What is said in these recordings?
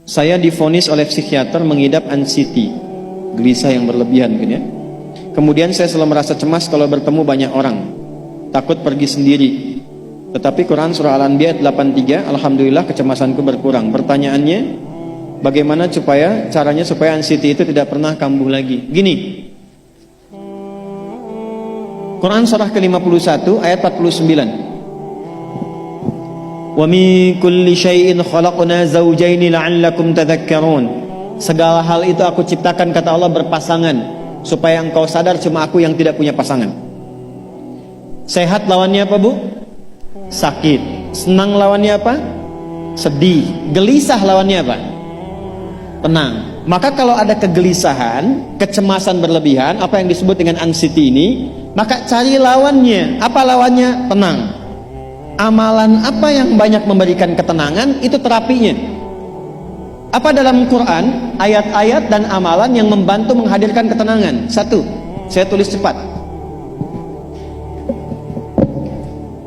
Saya divonis oleh psikiater mengidap anxiety, gelisah yang berlebihan mungkin ya. Kemudian saya selalu merasa cemas kalau bertemu banyak orang, takut pergi sendiri. Tetapi Quran surah Al-Anbiya 83, alhamdulillah kecemasanku berkurang. Pertanyaannya, bagaimana caranya supaya anxiety itu tidak pernah kambuh lagi? Gini, Quran surah ke-51 ayat 49. Wa min kulli syai'in khalaqna zawjaini la'allakum tadhakkarun. Segala hal itu aku ciptakan, kata Allah, berpasangan, supaya engkau sadar cuma aku yang tidak punya pasangan. Sehat lawannya apa, Bu? Sakit. Senang lawannya apa? Sedih. Gelisah lawannya apa? Tenang. Maka kalau ada kegelisahan, kecemasan berlebihan, apa yang disebut dengan anxiety ini, maka cari lawannya. Apa lawannya? Tenang. Amalan apa yang banyak memberikan ketenangan, itu terapinya. Apa dalam Quran ayat-ayat dan amalan yang membantu menghadirkan ketenangan? Satu, saya tulis cepat.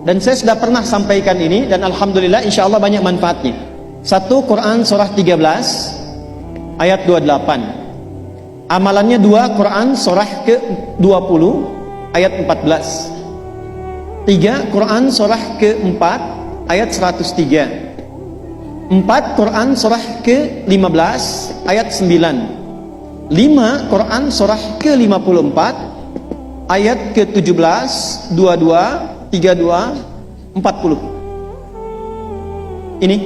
Dan saya sudah pernah sampaikan ini, dan alhamdulillah insya Allah banyak manfaatnya. Satu, Quran surah 13 ayat 28. Amalannya dua, Quran surah ke-20 ayat 14. Tiga, Quran surah ke-4 ayat 103. 4, Quran surah ke-15 ayat 9. 5, Quran surah ke-54 ayat ke-17, 22, 32, 40. Ini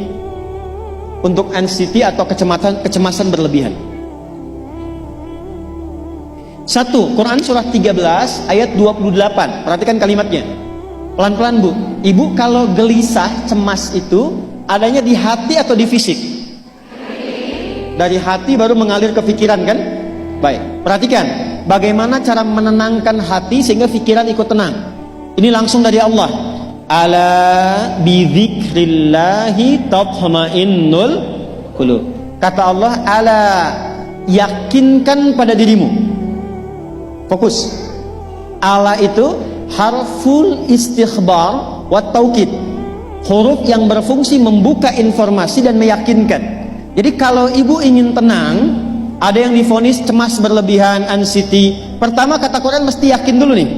untuk anxiety atau kecemasan berlebihan. 1, Quran surah 13 ayat 28. Perhatikan kalimatnya. Pelan-pelan, Bu. Ibu kalau gelisah, cemas itu adanya di hati atau di fisik? Dari hati baru mengalir ke pikiran, kan? Baik, perhatikan bagaimana cara menenangkan hati sehingga pikiran ikut tenang. Ini langsung dari Allah. Ala bidzikrillahi tatma'innul qulub. Kata Allah, ala, yakinkan pada dirimu. Fokus. Ala itu harful istikhbar wa taukid, huruf yang berfungsi membuka informasi dan meyakinkan. Jadi kalau ibu ingin tenang, ada yang divonis cemas berlebihan, anxiety, pertama kata Quran mesti yakin dulu nih.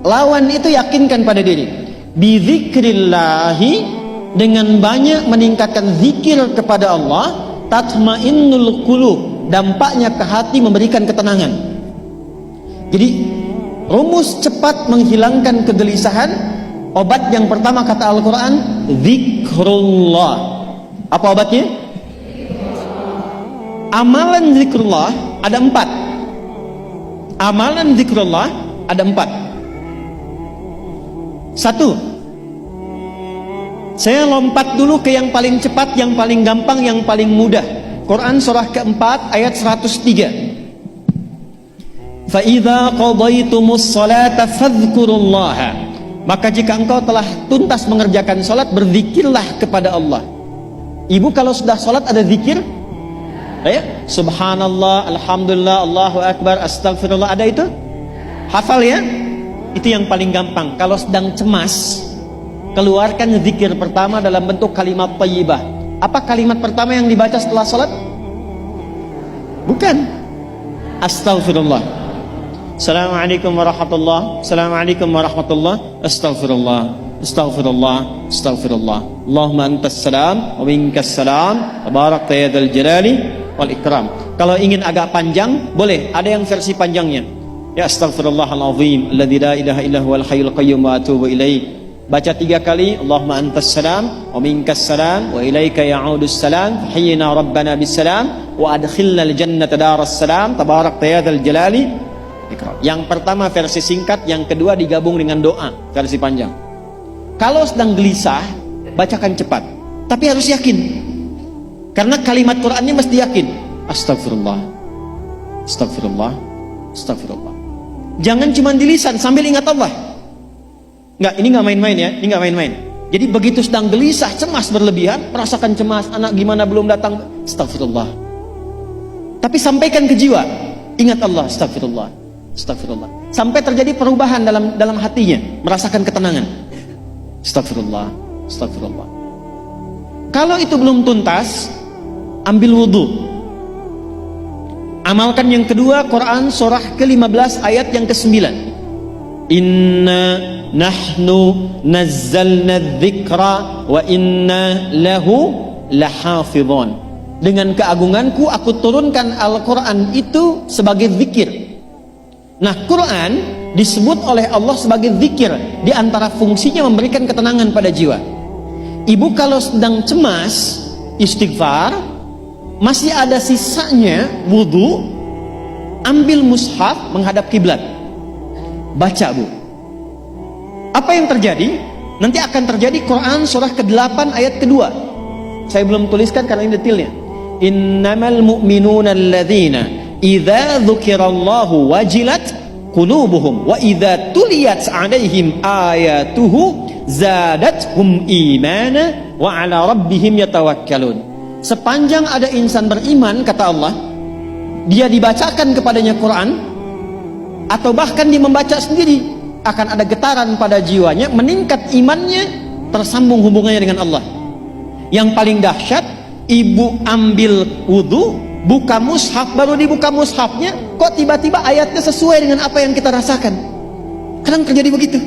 Lawan itu yakinkan pada diri. Bidzikrillahi, dengan banyak meningkatkan zikir kepada Allah, tatmainnul qulub, dampaknya ke hati memberikan ketenangan. Jadi rumus cepat menghilangkan kegelisahan, obat yang pertama kata Al-Quran, zikrullah. Apa obatnya? Amalan zikrullah ada 4. Amalan zikrullah ada 4. 1, saya lompat dulu ke yang paling cepat, yang paling gampang, yang paling mudah. Quran surah ke-4 ayat 103. فَإِذَا قَضَيْتُمُ الصَّلَاةَ فَاذْكُرُوا اللَّهَ. Maka jika engkau telah tuntas mengerjakan salat, berzikirlah kepada Allah. Ibu kalau sudah salat ada zikir? Ya? Subhanallah, alhamdulillah, Allahu akbar, astagfirullah, ada itu? Hafal ya? Itu yang paling gampang. Kalau sedang cemas, keluarkan zikir pertama dalam bentuk kalimat thayyibah. Apa kalimat pertama yang dibaca setelah salat? Bukan astagfirullah. Assalamualaikum warahmatullah, Assalamualaikum warahmatullah, Astaghfirullah, Astaghfirullah, Astaghfirullah. Allahumma antas salam wa minkas salam, tabarakta ya dzal jalali wal ikram. Kalau ingin agak panjang, boleh, ada yang versi panjangnya. Ya astaghfirullahalazim alladzi la ilaha illa huwal hayyul qayyum wa atubu ilaih. Baca 3 kali, Allahumma antas salam wa minkas salam wa ilaika ya'udus salam, hayyina rabbana bis salam wa adkhilna al jannata daras salam, tabarakta ya dzal jalali. Yang pertama versi singkat, yang kedua digabung dengan doa versi panjang. Kalau sedang gelisah, bacakan cepat, tapi harus yakin, karena kalimat Qurannya mesti yakin. Astagfirullah, astagfirullah, astagfirullah. Jangan cuma di lisan sambil ingat Allah. Enggak, ini nggak main-main ya, ini nggak main-main. Jadi begitu sedang gelisah, cemas berlebihan, merasakan cemas, anak gimana belum datang, astagfirullah. Tapi sampaikan ke jiwa, ingat Allah, astagfirullah, astagfirullah, sampai terjadi perubahan dalam hatinya, merasakan ketenangan. Astagfirullah, astagfirullah. Kalau itu belum tuntas, ambil wudhu. Amalkan yang kedua, Quran surah ke-15 ayat yang ke-9. Inna nahnu nazzalna dzikra wa inna lahu lahafidhun. Dengan keagunganku aku turunkan Al-Quran itu sebagai zikir. Nah, Quran disebut oleh Allah sebagai zikir. Di antara fungsinya memberikan ketenangan pada jiwa. Ibu kalau sedang cemas, istighfar, masih ada sisanya wudhu, ambil mushaf menghadap kiblat, baca bu. Apa yang terjadi? Nanti akan terjadi Quran surah ke-8 ayat kedua. Saya belum tuliskan karena ini detailnya. Innamal mu'minuna alladzina idza dzukirallahu wajilat qulubuhum wa idza tuliyat 'alaihim ayatuhu zadatuhum imana wa 'ala rabbihim yatawakkalun. Sepanjang ada insan beriman, kata Allah, dia dibacakan kepadanya Quran atau bahkan dia membaca sendiri, akan ada getaran pada jiwanya, meningkat imannya, tersambung hubungannya dengan Allah. Yang paling dahsyat, ibu ambil wudhu, buka mushaf, baru dibuka mushafnya, kok tiba-tiba ayatnya sesuai dengan apa yang kita rasakan. Kadang terjadi begitu.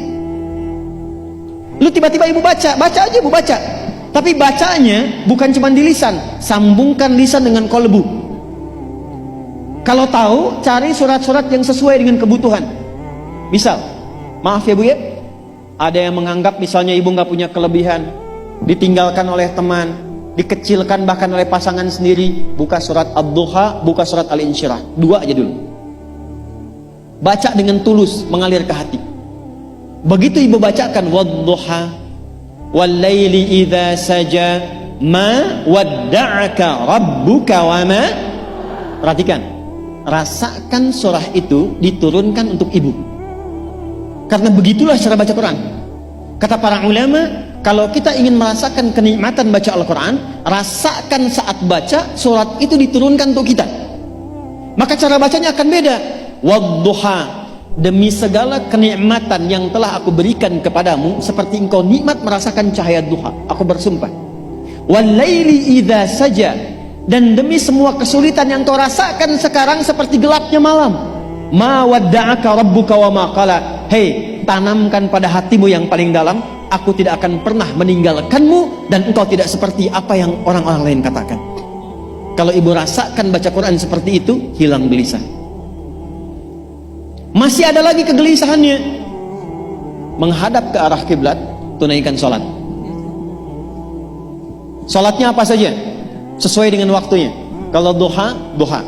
Lu tiba-tiba ibu baca aja ibu baca. Tapi bacanya bukan cuma di lisan, sambungkan lisan dengan kolbu. Kalau tahu, cari surat-surat yang sesuai dengan kebutuhan. Misal, maaf ya bu ya, ada yang menganggap misalnya ibu nggak punya kelebihan, ditinggalkan oleh teman, dikecilkan bahkan oleh pasangan sendiri, buka surat Ad-Duha, buka surat Al-Insyirah, 2 aja dulu. Baca dengan tulus, mengalir ke hati. Begitu ibu bacakan Wad-Duha wal-laili idza saja ma wadda'aka rabbuka wa ma. Perhatikan, rasakan surah itu diturunkan untuk ibu. Karena begitulah cara baca Quran. Kata para ulama, kalau kita ingin merasakan kenikmatan baca Al-Quran, rasakan saat baca surat itu diturunkan untuk kita. Maka cara bacanya akan beda. Wadduha, demi segala kenikmatan yang telah aku berikan kepadamu, seperti engkau nikmat merasakan cahaya duha, aku bersumpah. Wal-laili idza saja, dan demi semua kesulitan yang kau rasakan sekarang seperti gelapnya malam. Ma wadda'aka rabbuka wa ma qala. Hei, tanamkan pada hatimu yang paling dalam, aku tidak akan pernah meninggalkanmu dan engkau tidak seperti apa yang orang-orang lain katakan. Kalau ibu rasakan baca Quran seperti itu, hilang gelisah. Masih ada lagi kegelisahannya, menghadap ke arah kiblat, tunaikan sholat. Sholatnya apa saja? Sesuai dengan waktunya. Kalau duha, duha.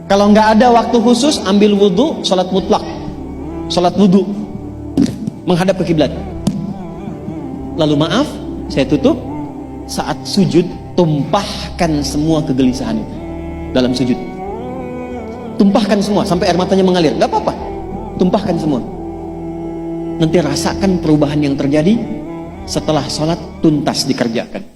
Kalau nggak ada waktu khusus, ambil wudhu, sholat mutlak, sholat wudhu, menghadap ke kiblat. Lalu maaf, saya tutup, saat sujud tumpahkan semua kegelisahan itu dalam sujud. Tumpahkan semua sampai air matanya mengalir, nggak apa-apa, tumpahkan semua. Nanti rasakan perubahan yang terjadi setelah sholat tuntas dikerjakan.